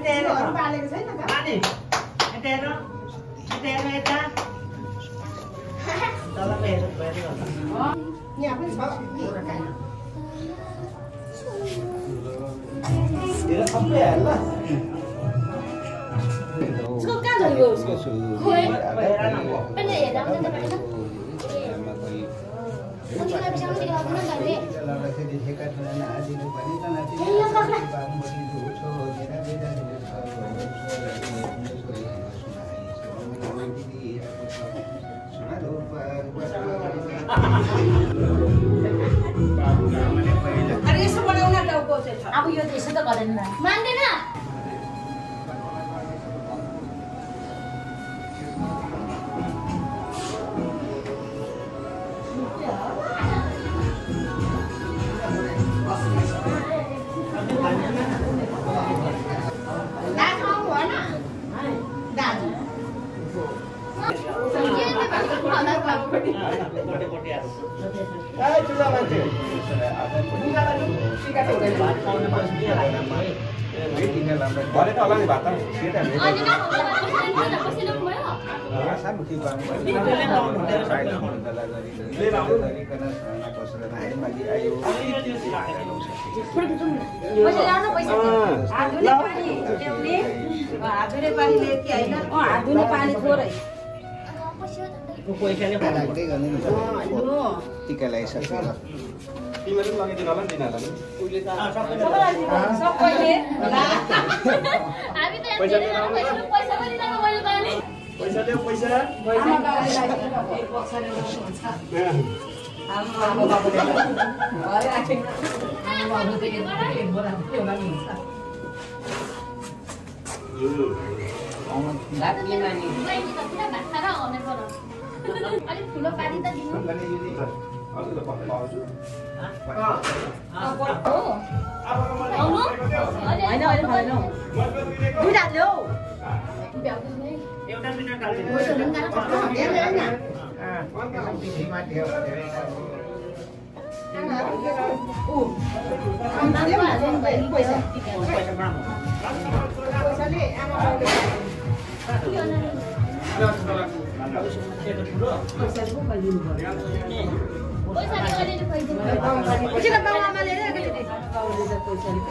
Tarot पालेको छैन त अनि टेरो टेरो यता तल हेर यहाँ पनि छ एउटा काइन तेरा सबै हाल ल उसको कहाँ झरेको उसको खोइ पनि हेर्दा पनि त भएन अरे यसो बनाउन टाउको चाहिँ छ अब यो त यसो त गर्दैन मान्दैन हातले पानी लेके हैन हातले पानी थोरै पैसाले लाग्दै गर्ने नि टिका लगाइसकेर तिमीले पनि लगाइदिनु होला नि दिनहरुलाई उहिले त सबैले हामी त पैसा पनि दिनु मैले त नि पैसा देऊ पैसा आमा बाबाले लागि एक बक्सले हुन्छ आमा बाबाले भरे राखेन आमा बाबाले एक बोरा होला नि हुन्छ लाग्ने मानी मैले त पुरा भात खाएर आउने पर्यो अलिक ठुलो पानी त दिनु अझै त पक्का पाउँछु आउनु हैन अहिले खादैन दुईटा ल्याऊ एउटा मिनेट हाल्दिनु पैसाले आमा बाबाले पैसाले पो दिनु पर्यो पैसाले अलिअलि पैसा किन बाबुआमाले अलिकति पैसाले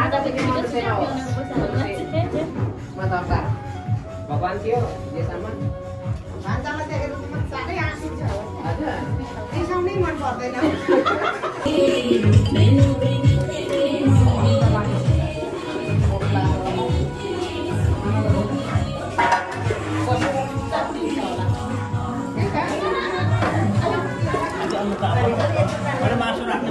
आधा त किन भगवान थियो यसमा भान्जामा देखेर त साह्रै आँसिन्छ हजुर रिसाउनै मन पर्दैन मासु राख्ने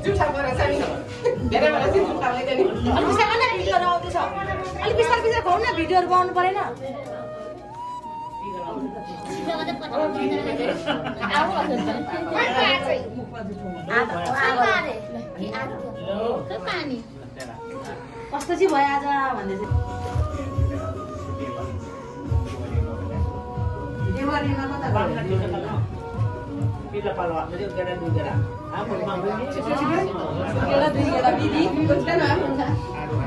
जुठा गरेछ नि धेरै बेला चाहिँ जुठा लाग्दैन अलि बिस्तारै भिडियोहरु आउँदैछ अलि बिस्तारै खाऊ न भिडियोहरु बनाउनु परेन पानी कस्तो चाहिँ भयो आज भन्दै चाहिँ देवालीमा कता गयो पिला पालो हामीले गेडा दुई गेडा गेडा दुई गेडा दिदी बुझ्दैन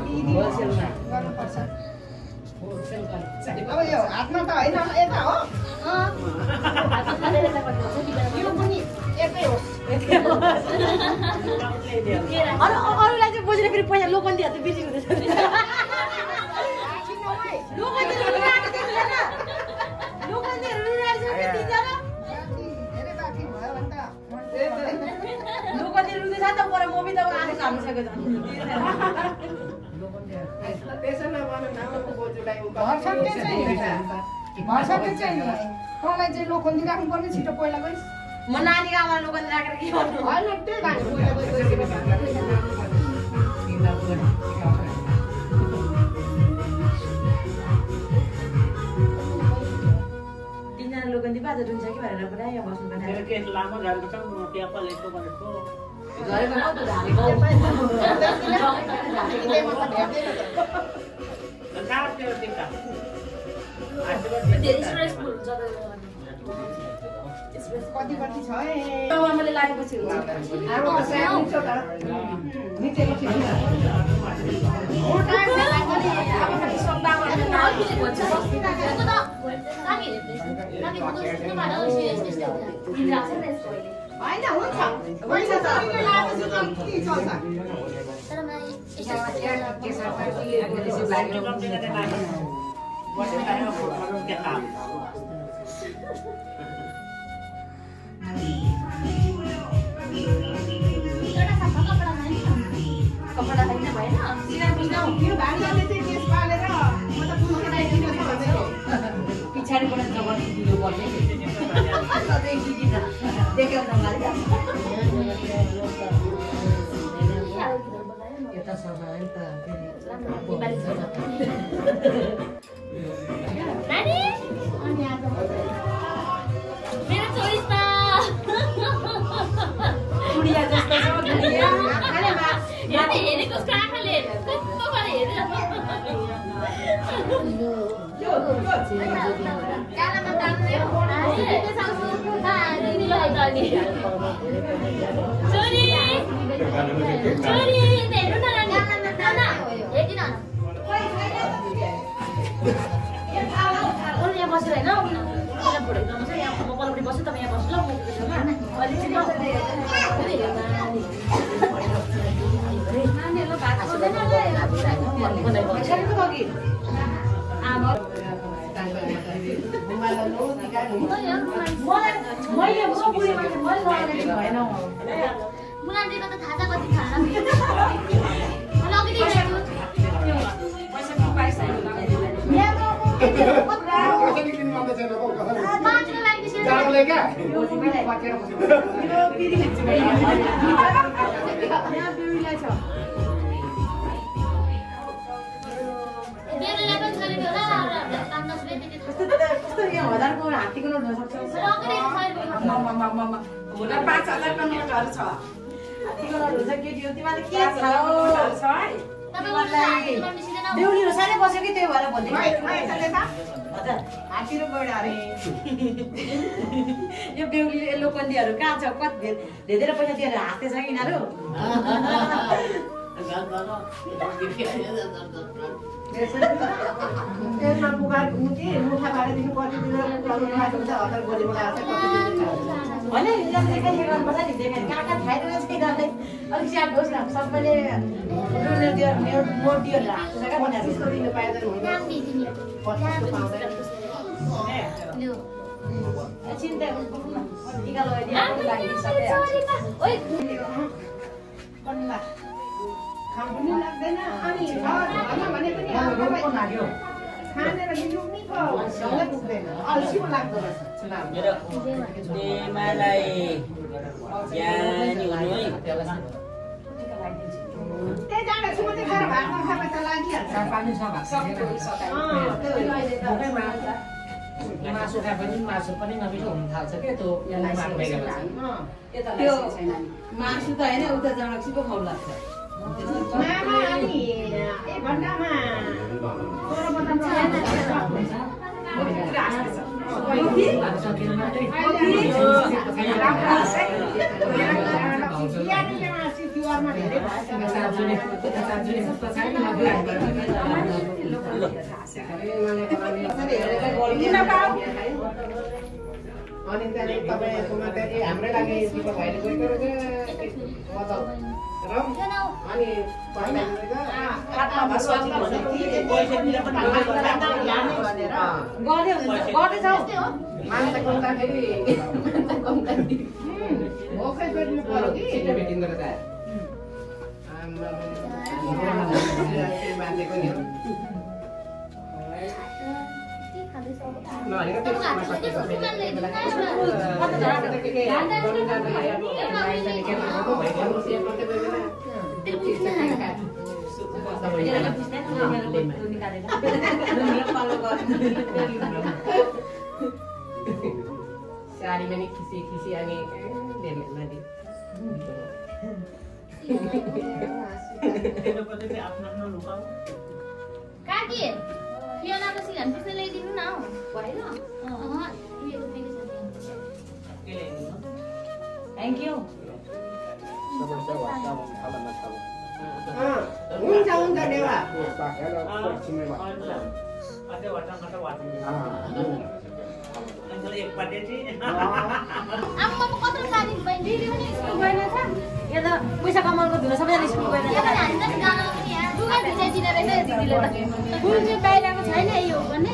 दिदी होलसेलमा गर्नुपर्छ अब यो हातमा त हैन यता हो यो पनि एकै हो अरूलाई चाहिँ बुझेर फेरि पैसा लोकन्तीहरू त बिर्सी हुँदैछ लोकन्तीहरू रुँदैछ नि त पर मम्मी त आएको हालिसक्यो त्यसो नभनु नामको बोजूलाई भर्सक्कै चाहिँ तँलाई चाहिँ लोखन्दी राख्नुपर्ने छिटो पहिला गइस् म नानीको आमा लोकन्ती राखेर के गर्नु होइन त्यही गाडी पहिला तिनजना लोक पनि बाजा रुन्छ कि भनेर पनि यहाँ बस्नु पर्ने मेरो केस लामो झरेको छ म त्यहाँ पलेको भनेको झरेको न त ढालेको काट्यो टिका धेरै स्ट्रेसफुल हुन्छ कति छ ए मैले लागेपछि हुन्छ होइन हुन्छ हुन्छ त के चल्छ तर मलाई कपडा होइन भएन यो भान्जाले चाहिँ केस पालेर म त पुग्ने लाइदिनु भन्दै हो पछाडिबाट जबरजस्ती दिनुपर्ने देखेर नगाली यता सफा नि त नानी मेरो चोइस त गुडिया जस्तो छ गुडिया यहाँ हेरेको उसको आँखाले कस्तो गरेर हेरेर कानामा तान्यो छोरी छोरी हेर्नु न नानी हेर्दिन यहाँ बसेर होइन यहाँ पल्लोपट्टि बस्छु तपाईँ यहाँ बस्नु मुलाले त थाहा छ कति खाना हजारको हात्तीको नोट हुनसक्छ 5000 को नोटहरु छ हात्तीको नोट हुन्छ केटी हो तिमीले के छ बेहुलीहरु सानै बस्यो कि त्यही भएर भन्दै हजुर हात्ती र गैडा अरे यो बेहुली लोकन्दीहरु कहाँ छ कति धेरै पैसा दिएर हाँस्दै छ यिनीहरु त्यसमा मुखा मुठी मुखा बारेदेखि कति दिन मुखा हुन्छ हतार गोली लगाएर होइन यिनीहरुले के गर्नुपर्छ नि देखाइ कहाँ कहाँ खाइरहेको छ यिनीहरुले अलिक स्याहार होस् न सबैले मोट दिएर हाँस्छ क्या बनाएर त्यस्तो दिनु पाए त हुन्छ चिन्ता टिका लगाइदिएको लागि सबै खानु पनि लाग्दैन अनि घरमा भने पनि लाग्यो खानेर लिनु नि सँगै पुग्दैन अल्छी पो लाग्दो रहेछ मेरो देमालाई ज्ञानी हुनु है त्यही जाँदैछु म चाहिँ घर भातमा खाँदा त लागिहाल्छ पानी मासु खाए पनि मासु पनि नमिठो हुन थाल्छ क्या त्यो त्यो मासु त होइन उता जाँडक्सी पो खाउ लाग्छ मामा अनि 1 घण्टामा अनि त्यहाँदेखि तपाईँकोमा चाहिँ हाम्रै लागि दिपक भाइले गएको अनि गाडीमा नि खिसी अनि नदी काकी पियोनाको सिलान पिसे ल्याइदिनु न हौ भएन थ्याङ्क यू हुन्छ देवा आम्मा म कत्रो सानी बहिनी दिदी पनि स्कुल गएन छ यो त पैसा कमाउनुको धुलो सबैजना स्कुल गएर हामी त गाउँमा पनि यहाँ दुगा भिजाइदिन रहेछ दिदीले त फुल चाहिँ बाहिरको छैन यो भन्ने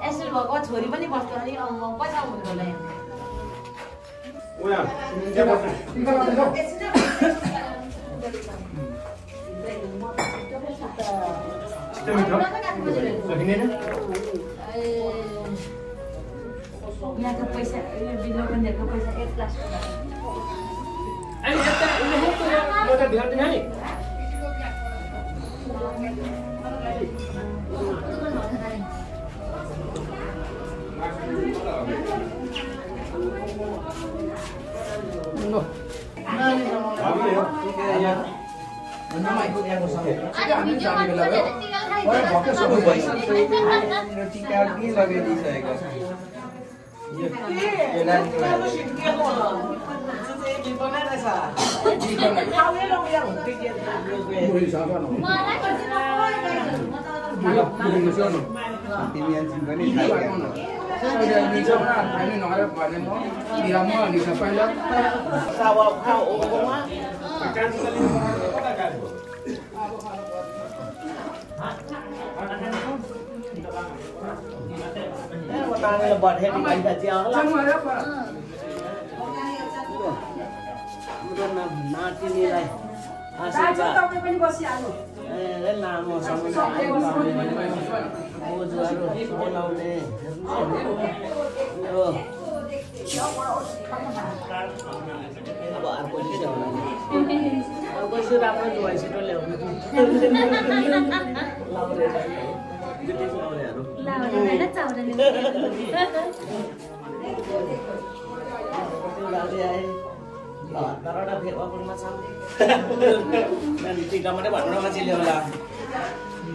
एसएल भएको छोरी पनि बस्छ अनि पैसा आउँछ होला यहाँको पैसा बिलोकनहरूको पैसा 1 लाख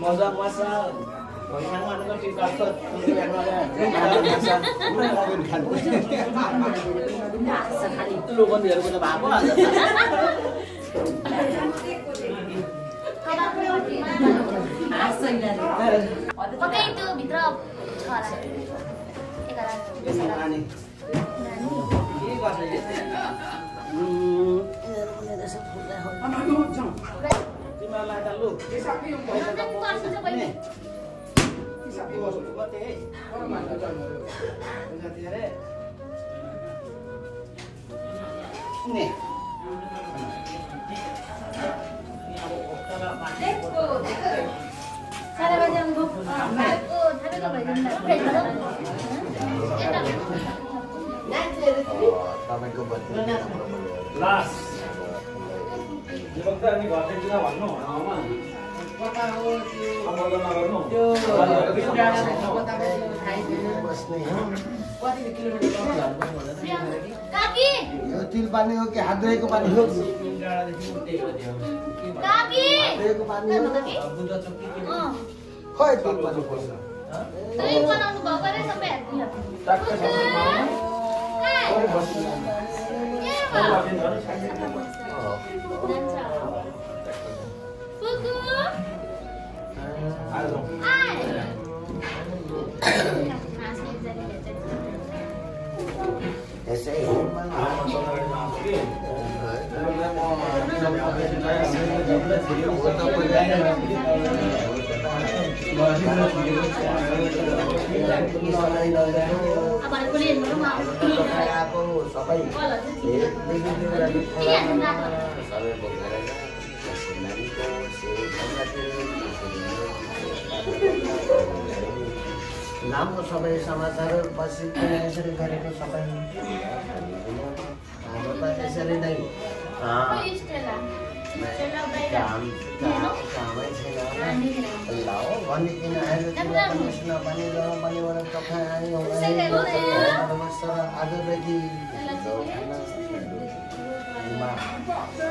मजा लोगोनीहरूको त भएको आज पक्कै त्यो भित्र छ होला तिल पानी हो कि हात धोएको पानी हो खोइ तिल पानी पर्छ यसै नामको सबै समाचार पछि यसरी गरेको सबै हाम्रो त यसरी नै कामै छैन ल हो भनिकन आएर पनि गरम पानीबाट टक्का आयो आजदेखि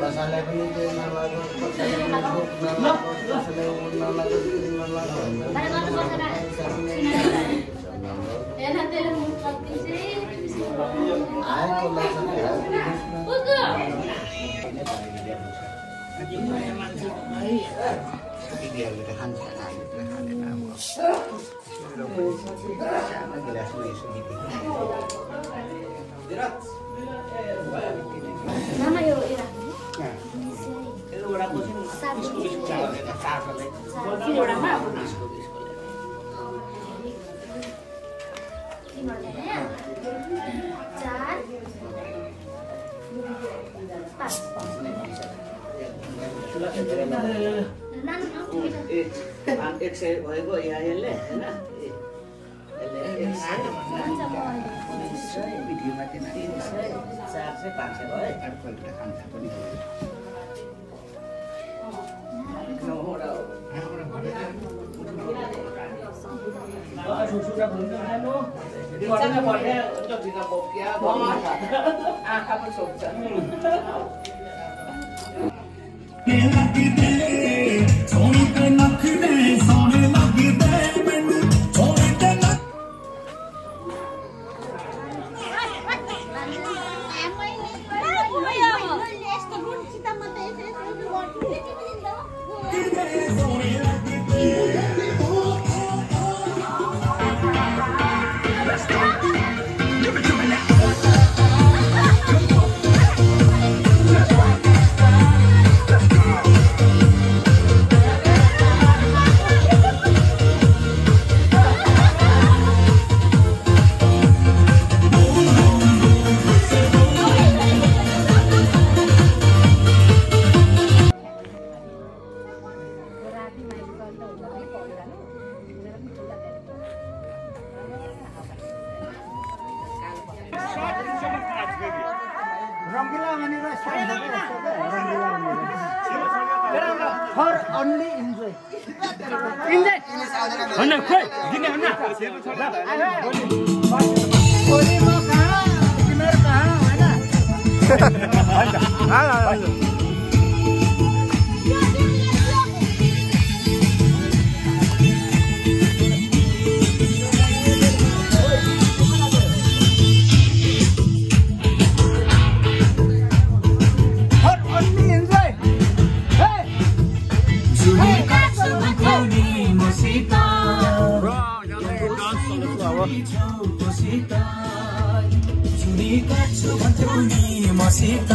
कसैलाई पनि केही नलाग्यो कसैलाई आएको Mama yo ira. एक सय भएको यहाँ यसले होइन भिडियोमा 400 500 भयो आँखा पनि सोध्छ For only enjoy. Enjoy. Mana koi? Gini mana? Kori mo kaha? Kimer kaha? Mana? छौको सित चुरी काट्छु भन्थ्यौ नि मसित